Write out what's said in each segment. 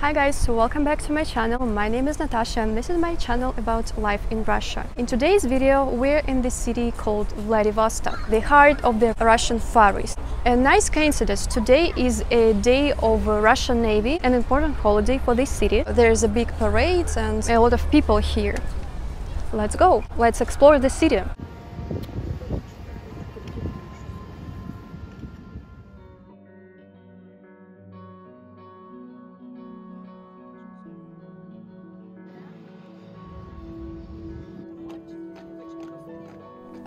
Hi guys, so welcome back to my channel. My name is Natasha and this is my channel about life in Russia. In today's video we're in the city called Vladivostok, the heart of the Russian Far East. A nice coincidence, today is a day of Russian Navy, an important holiday for this city. There's a big parade and a lot of people here. Let's go, let's explore the city.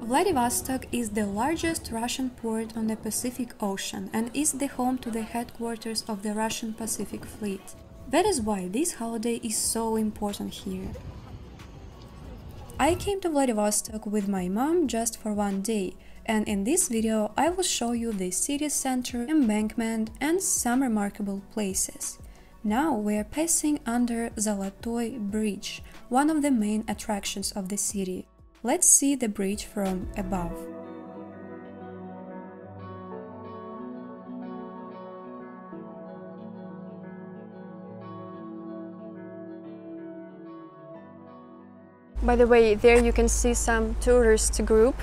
Vladivostok is the largest Russian port on the Pacific Ocean and is the home to the headquarters of the Russian Pacific Fleet. That is why this holiday is so important here. I came to Vladivostok with my mom just for one day, and in this video I will show you the city center, embankment and some remarkable places. Now we are passing under Zolotoy Bridge, one of the main attractions of the city. Let's see the bridge from above. By the way, there you can see some tourist group,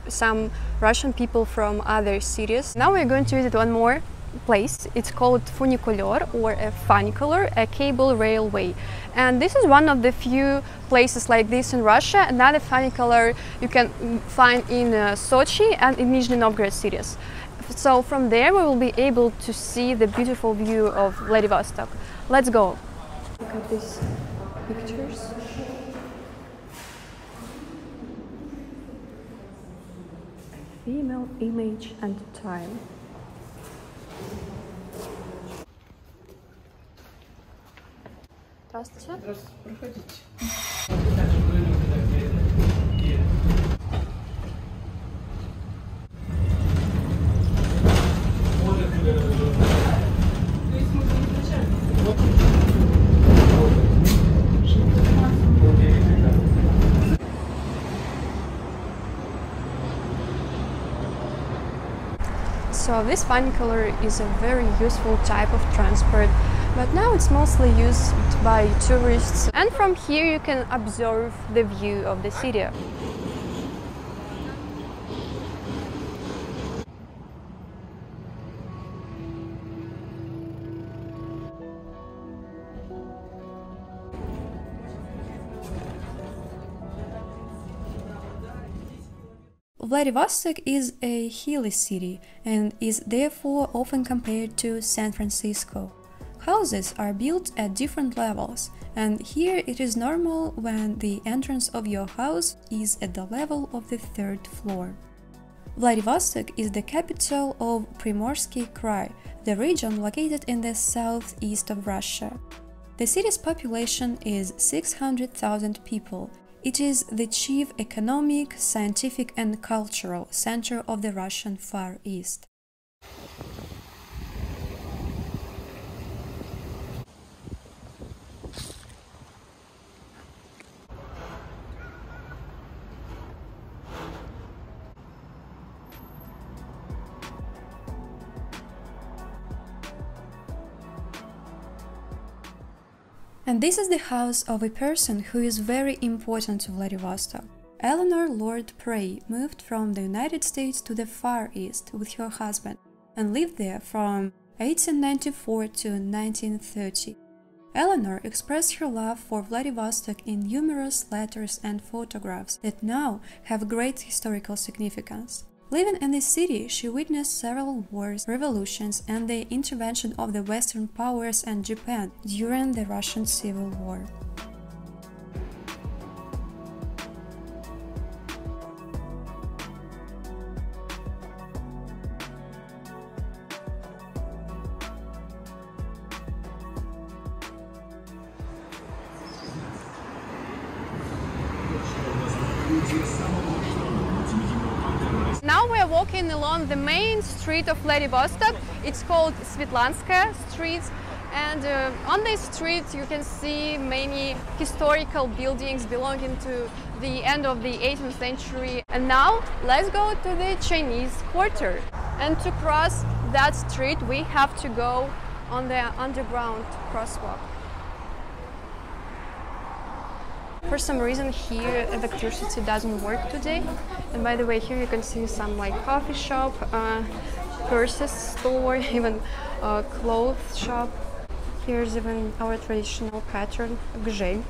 some Russian people from other cities. Now we're going to visit one more place. It's called funicular or a funicular, a cable railway. And this is one of the few places like this in Russia. Another funicular you can find in Sochi and in Nizhny Novgorod cities. So from there we will be able to see the beautiful view of Vladivostok. Let's go. Look at these pictures. Female image and time. Здравствуйте. Здравствуйте, проходите. So this funicular is a very useful type of transport, but now it's mostly used by tourists, and from here you can observe the view of the city. Vladivostok is a hilly city and is therefore often compared to San Francisco. Houses are built at different levels, and here it is normal when the entrance of your house is at the level of the third floor. Vladivostok is the capital of Primorsky Krai, the region located in the southeast of Russia. The city's population is 600,000 people. It is the chief economic, scientific and cultural center of the Russian Far East. And this is the house of a person who is very important to Vladivostok. Eleanor Lord Prey moved from the United States to the Far East with her husband and lived there from 1894 to 1930. Eleanor expressed her love for Vladivostok in numerous letters and photographs that now have great historical significance. Living in this city, she witnessed several wars, revolutions, and the intervention of the Western powers and Japan during the Russian Civil War. Now we are walking along the main street of Vladivostok. It's called Svetlanskaya Street, and on this street you can see many historical buildings belonging to the end of the 18th century. And now let's go to the Chinese Quarter. And to cross that street we have to go on the underground crosswalk. For some reason here electricity doesn't work today. And by the way, here you can see some like coffee shop, purses store, even clothes shop. Here's even our traditional pattern, gzhel.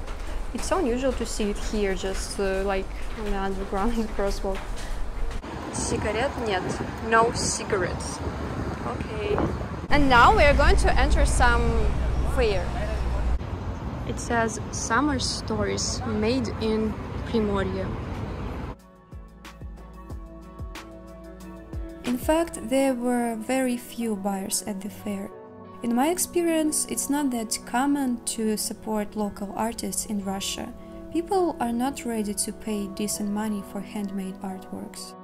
It's so unusual to see it here, just like on the underground crosswalk. Cigarette? Нет. No cigarettes. Okay. And now we are going to enter some fair. It says summer stories made in Primorye. In fact, there were very few buyers at the fair. In my experience, it's not that common to support local artists in Russia. People are not ready to pay decent money for handmade artworks.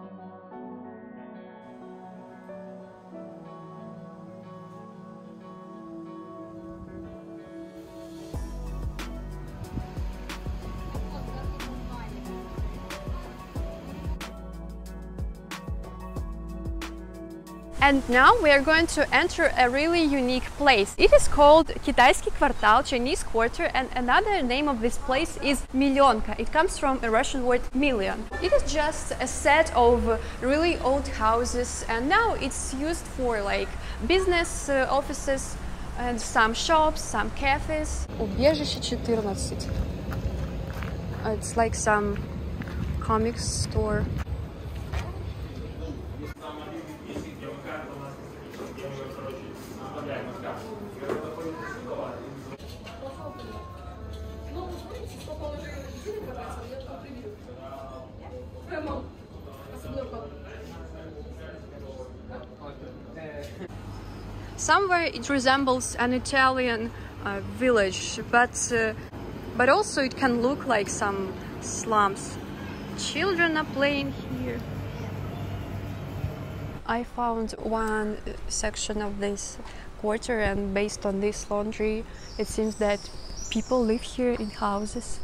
And now we are going to enter a really unique place. It is called Китайский квартал, Chinese quarter, and another name of this place is Milyonka. It comes from a Russian word million. It is just a set of really old houses, and now it's used for like business offices and some shops, some cafes. Убежище 14. It's like some comics store. Somewhere it resembles an Italian village, but also it can look like some slums. Children are playing here. I found one section of this quarter, and based on this laundry, it seems that people live here in houses.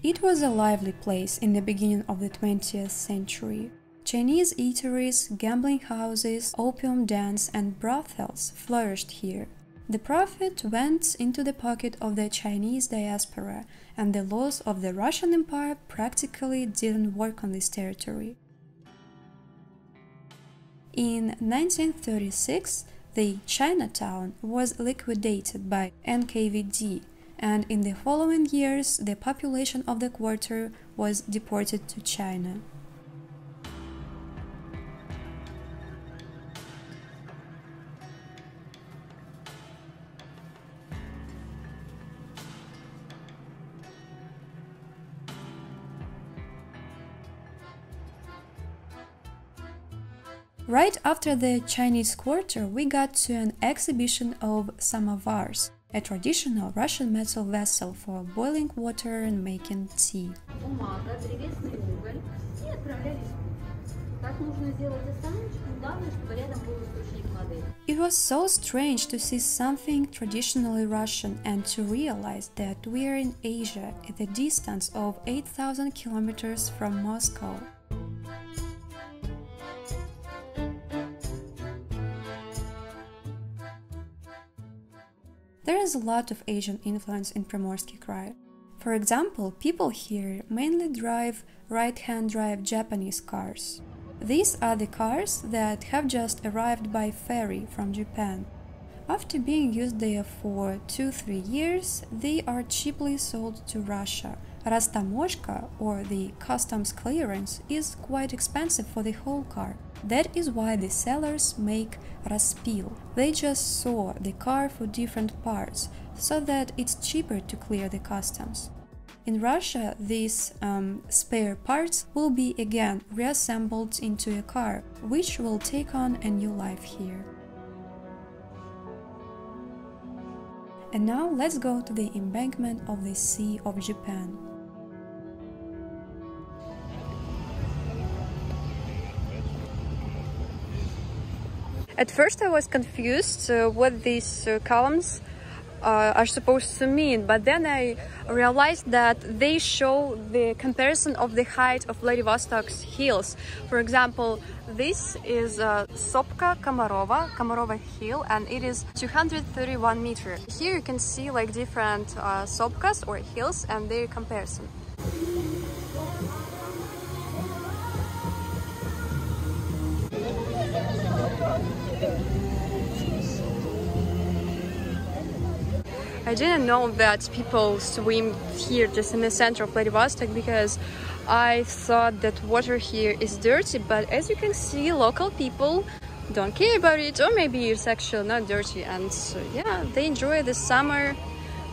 It was a lively place in the beginning of the 20th century. Chinese eateries, gambling houses, opium dens and brothels flourished here. The profit went into the pocket of the Chinese diaspora, and the laws of the Russian Empire practically didn't work on this territory. In 1936, the Chinatown was liquidated by NKVD, and in the following years the population of the quarter was deported to China. Right after the Chinese Quarter, we got to an exhibition of samovars, a traditional Russian metal vessel for boiling water and making tea. It was so strange to see something traditionally Russian and to realize that we are in Asia at a distance of 8,000 kilometers from Moscow. There is a lot of Asian influence in Primorsky Krai. For example, people here mainly drive right-hand drive Japanese cars. These are the cars that have just arrived by ferry from Japan. After being used there for 2-3 years, they are cheaply sold to Russia. Rastamoshka, or the customs clearance, is quite expensive for the whole car. That is why the sellers make raspil. They just saw the car for different parts, so that it's cheaper to clear the customs. In Russia, these spare parts will be again reassembled into a car, which will take on a new life here. And now let's go to the embankment of the Sea of Japan. At first I was confused what these columns are supposed to mean, but then I realized that they show the comparison of the height of Vladivostok's hills. For example, this is Sopka Khabarovsk hill, and it is 231 meters. Here you can see like different sopkas or hills and their comparison. I didn't know that people swim here just in the center of Vladivostok because I thought that water here is dirty, but as you can see, local people don't care about it, or maybe it's actually not dirty, and yeah, they enjoy the summer,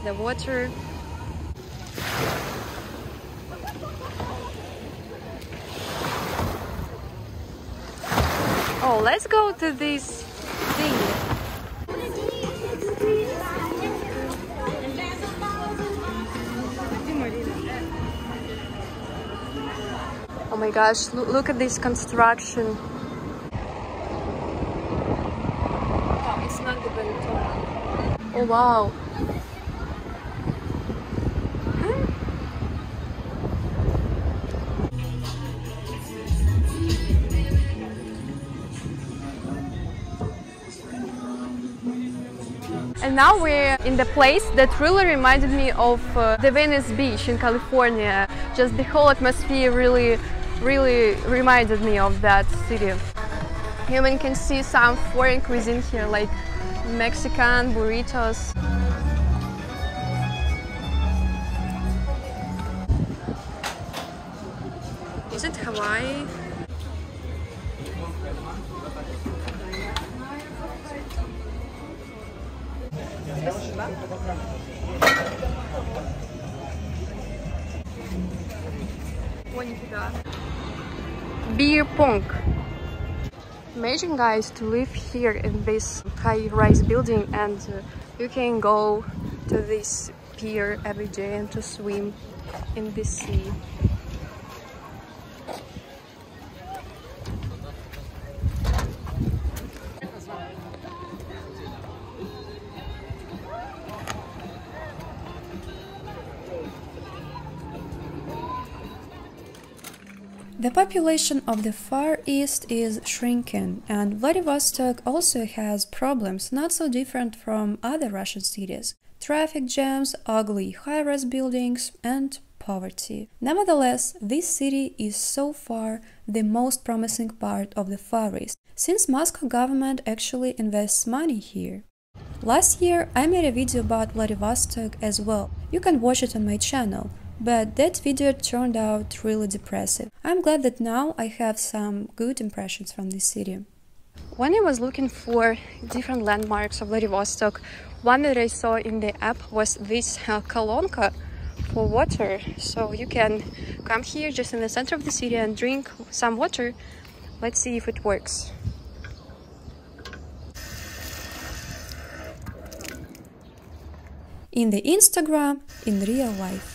the water. Oh, let's go to this thing. Oh my gosh, look at this construction. Oh, it's not the Benetton. Oh wow. And now we're in the place that really reminded me of the Venice Beach in California. Just the whole atmosphere really reminded me of that city. You even can see some foreign cuisine here, like Mexican burritos. Is it Hawaii? Beer pong. Imagine, guys, to live here in this high-rise building, and you can go to this pier every day and to swim in the sea. The population of the Far East is shrinking, and Vladivostok also has problems not so different from other Russian cities: traffic jams, ugly high-rise buildings, and poverty. Nevertheless, this city is so far the most promising part of the Far East, since Moscow government actually invests money here. Last year I made a video about Vladivostok as well. You can watch it on my channel. But that video turned out really depressive. I'm glad that now I have some good impressions from this city. When I was looking for different landmarks of Vladivostok, one that I saw in the app was this kolonka for water. So you can come here just in the center of the city and drink some water. Let's see if it works. In the Instagram, in real life.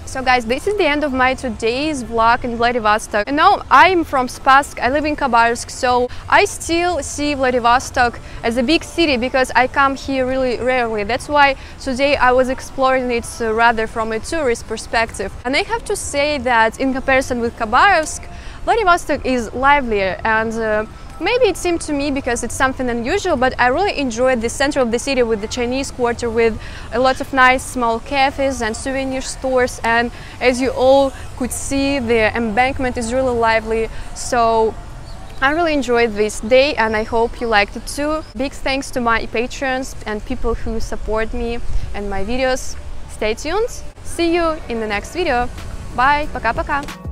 So guys, this is the end of my today's vlog in Vladivostok. You know, I'm from Spassk, I live in Khabarovsk, so I still see Vladivostok as a big city because I come here really rarely. That's why today I was exploring it rather from a tourist perspective. And I have to say that in comparison with Khabarovsk, Vladivostok is livelier, and maybe it seemed to me because it's something unusual, but I really enjoyed the center of the city with the Chinese quarter, with a lot of nice small cafes and souvenir stores, and as you all could see, the embankment is really lively. So I really enjoyed this day and I hope you liked it too. Big thanks to my patrons and people who support me and my videos. Stay tuned. See you in the next video. Bye. Пока-пока.